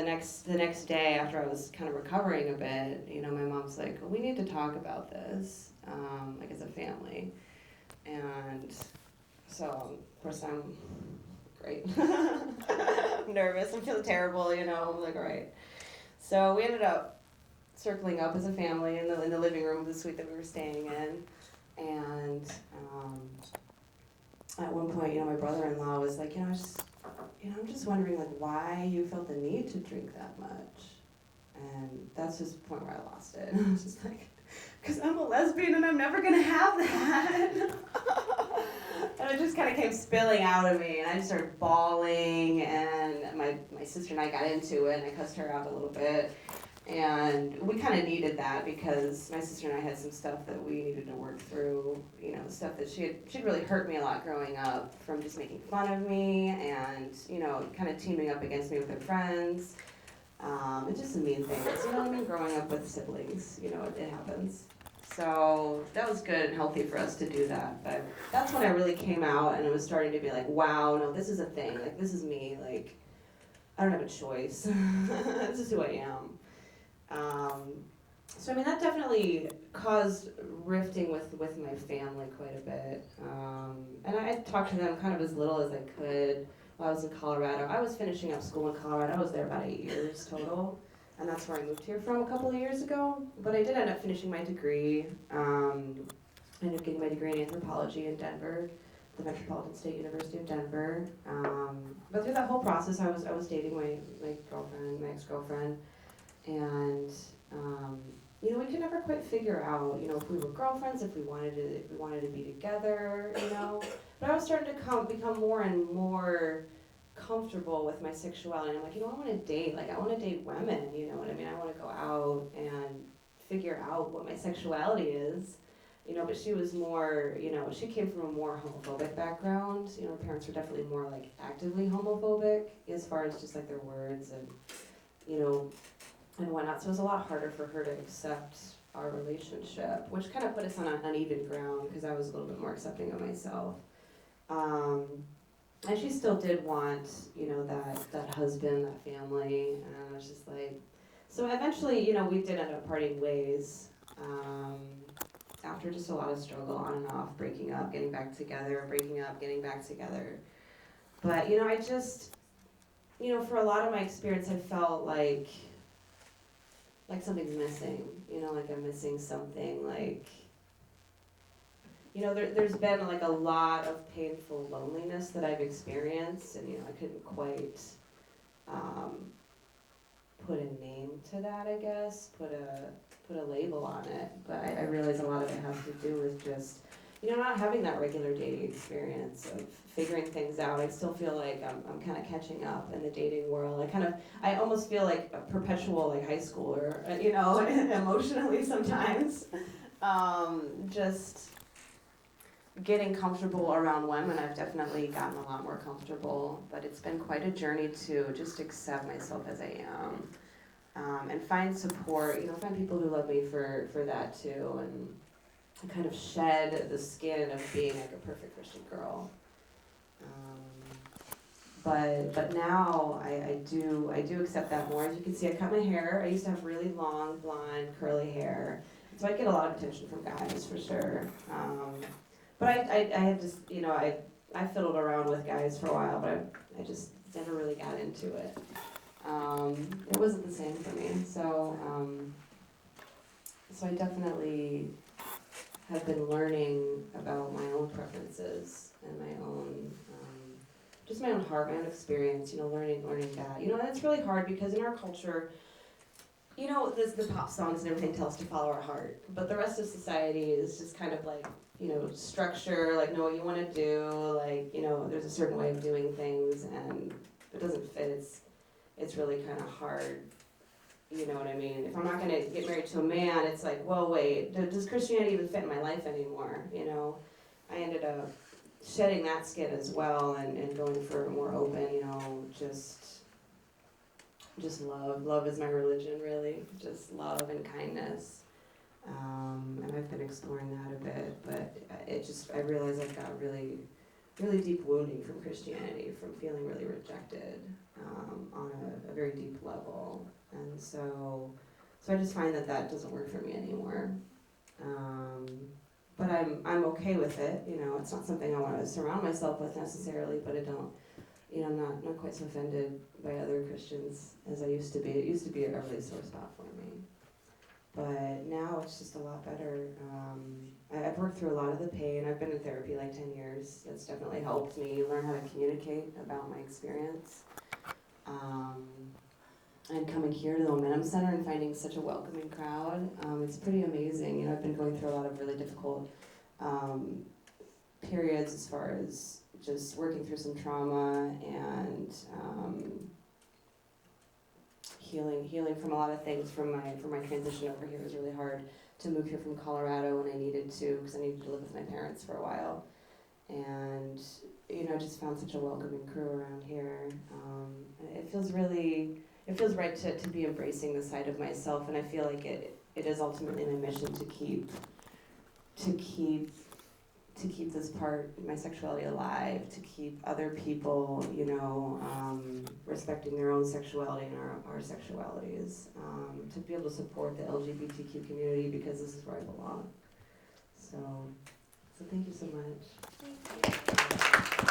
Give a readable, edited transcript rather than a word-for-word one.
The next day after I was kind of recovering a bit, my mom's like, well, we need to talk about this, like as a family. And so, of course, I'm great. I'm nervous. I'm feeling terrible, I'm like, all right. So we ended up circling up as a family in the living room of the suite that we were staying in. And at one point, my brother-in-law was like, I'm just wondering, like, why you felt the need to drink that much. And that's just the point where I lost it. I was just like, because I'm a lesbian and I'm never going to have that. And it just kind of came spilling out of me, and I just started bawling, and my sister and I got into it, and I cussed her out a little bit. And we kind of needed that because my sister and I had some stuff that we needed to work through, stuff that she'd really hurt me a lot growing up from just making fun of me and, kind of teaming up against me with her friends. It's just some mean things, growing up with siblings, it happens. So that was good and healthy for us to do that. But that's when I really came out and it was starting to be like, wow, no, this is a thing. Like, this is me. Like, I don't have a choice. This is who I am. So that definitely caused rifting with my family quite a bit. And I talked to them kind of as little as I could while I was in Colorado. I was finishing up school in Colorado. I was there about 8 years total. And that's where I moved here from a couple of years ago. But I did end up finishing my degree. I ended up getting my degree in anthropology in Denver, the Metropolitan State University of Denver. But through that whole process, I was dating my girlfriend, my ex-girlfriend. And we could never quite figure out, if we were girlfriends, if we wanted to be together, But I was starting to become more and more comfortable with my sexuality. I'm like, I want to date. Like, I want to date women. You know what I mean? I want to go out and figure out what my sexuality is. But she was more, she came from a more homophobic background. Her parents were definitely more like actively homophobic as far as just like their words and, and whatnot. So it was a lot harder for her to accept our relationship, which kind of put us on an uneven ground because I was a little bit more accepting of myself. And she still did want, that husband, that family, and I was just like, so eventually, we did end up parting ways, after just a lot of struggle on and off, breaking up, getting back together, breaking up, getting back together. But, I just, for a lot of my experience, I felt like something's missing, like I'm missing something, like, there's been like a lot of painful loneliness that I've experienced, and I couldn't quite put a name to that, I guess, put a label on it. But I realize a lot of it has to do with just not having that regular dating experience of figuring things out. I still feel like I'm kind of catching up in the dating world. I almost feel like a perpetual like high schooler, emotionally sometimes. Just getting comfortable around women, I've definitely gotten a lot more comfortable, but it's been quite a journey to just accept myself as I am, and find support, find people who love me for that too, and kind of shed the skin of being like a perfect Christian girl. But now I do accept that more. As you can see, I cut my hair. I used to have really long, blonde, curly hair, so I get a lot of attention from guys for sure. But I had just, I fiddled around with guys for a while, but I just never really got into it. It wasn't the same for me, so I definitely have been learning about my own preferences and my own, just my own heart, my own experience, learning that. And it's really hard because in our culture, the pop songs and everything tell us to follow our heart, but the rest of society is just kind of like, structure, like know what you want to do, like, there's a certain way of doing things, and if it doesn't fit, it's really kind of hard. You know what I mean? If I'm not going to get married to a man, it's like, well, wait, does Christianity even fit in my life anymore? I ended up shedding that skin as well and going for a more open, just love. Love is my religion, really. Just love and kindness. And I've been exploring that a bit, but I realized I've got really, really deep wounding from Christianity, from feeling really rejected on a very deep level. And so I just find that doesn't work for me anymore. But I'm okay with it. It's not something I want to surround myself with necessarily, but I don't. I'm not quite so offended by other Christians as I used to be. It used to be a really sore spot for me. But now it's just a lot better. I've worked through a lot of the pain. I've been in therapy like 10 years. That's definitely helped me learn how to communicate about my experience. And coming here to the Momentum Center and finding such a welcoming crowd, it's pretty amazing. I've been going through a lot of really difficult periods as far as just working through some trauma and healing from a lot of things from my transition over here. It was really hard to move here from Colorado when I needed to, because I needed to live with my parents for a while. And I just found such a welcoming crew around here. It feels right to be embracing this side of myself, and I feel like it is ultimately my mission to keep this part, my sexuality, alive, to keep other people, respecting their own sexuality and our sexualities, to be able to support the LGBTQ community, because this is where I belong. So thank you so much. Thank you.